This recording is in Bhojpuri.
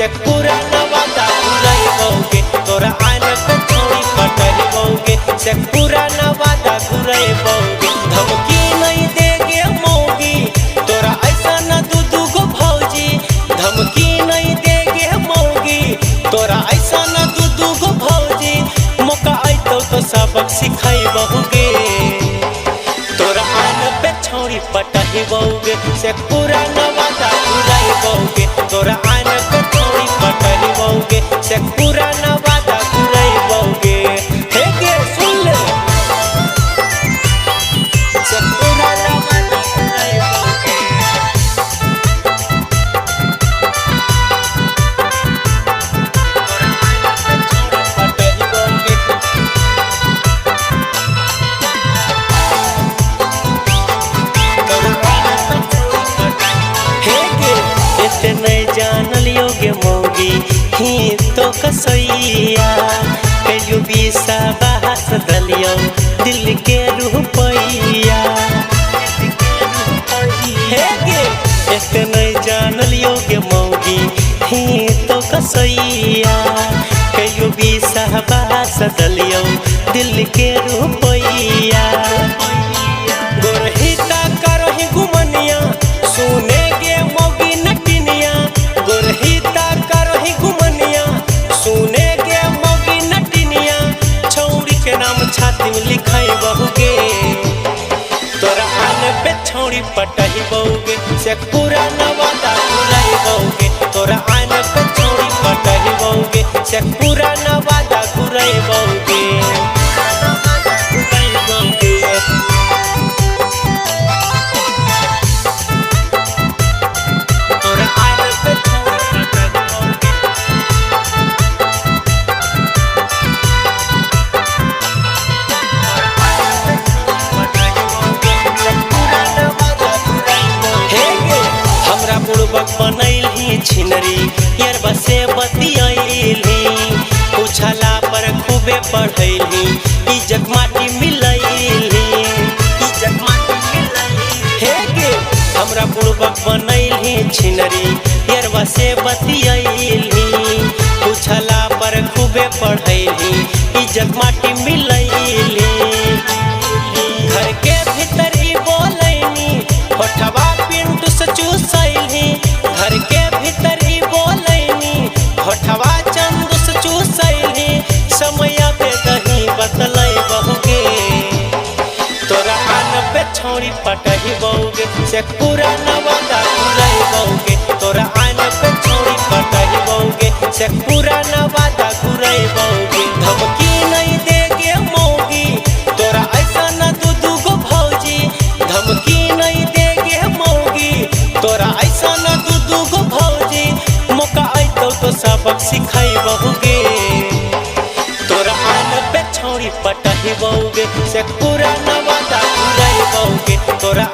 से पूरा नवादा घुरैबौगे तोरा आन पे छौरी पटैबौगे से पूरा नवादा घुरैबौगे धमकी नहीं देगे मौगी तोरा ऐसा न दू गो भौजी धमकी नहीं देगे मौगी तोरा ऐसा न दू गो भौजी मौका अइतौ तो सबक सिखैबौगे तोरा आन पे छौरी पटैबौगे से पूरा नवादा घुरैबौगे तोरा आन पे छौरी पटैबौगे से पूरा नवादा घुरैबौगे हे गे सुन ले से पूरा नवादा घुरैबौगे नहीं जानलियो गे मौगी ही तो कसैया कहियो बीसा बहस दलियो दिल के रुपैया हे गे एते नहीं जानलियो गे मौगी ही तो कसैया कहियो बीसा बहस दलियो दिल के रुपैया गोरहिता करहि गुमनिया सुने गे मौगी नटिनिया गोरहिता करहि गुमनिया सुने गे मौगी नटिनिया छौरी के नाम छाती में लिखैबौगे तोरा आन पे छौरी पटैबौगे से पूरा नवादा घुरैबौगे तोरा आन पे छौरी पटैबौगे से पूरा नवादा घुरैबौगे बुड़बक बनैली छिनरी यरबा से बतियैली पूछला पर खूबे पढ़ैली इज्जत माटी मिलैली हे गे हमरा बुड़बक बनैली छिनरी यरबा से बतियैली पूछला पर खूबे पढ़ैली इज्जत माटी मिलैली घर के भीतर ही बोलैनी होठवा पिंटू से चूसैली घर के भीतर ही बोलैनी होठवा चंदू से चूसैली समय पे दही बतलैबौगे तोरा आन पे छौरी पटैबौगे से पूरा नवादा घुरैबौगे तोरा आन पे छौरी पटैबौगे से पूरा नवादा घुरैबौगे धमकी नहीं देगे मौगी तोरा ऐसा न दू गो भौजी धमकी नहीं देगे मौगी तोरा ऐसा न दू गो भौजी मौका अइतौ तो सबक सिखैबौगे तोरा आन पे छौरी पटैबौगे से पूरा नवादा घुरैबौगे तोरा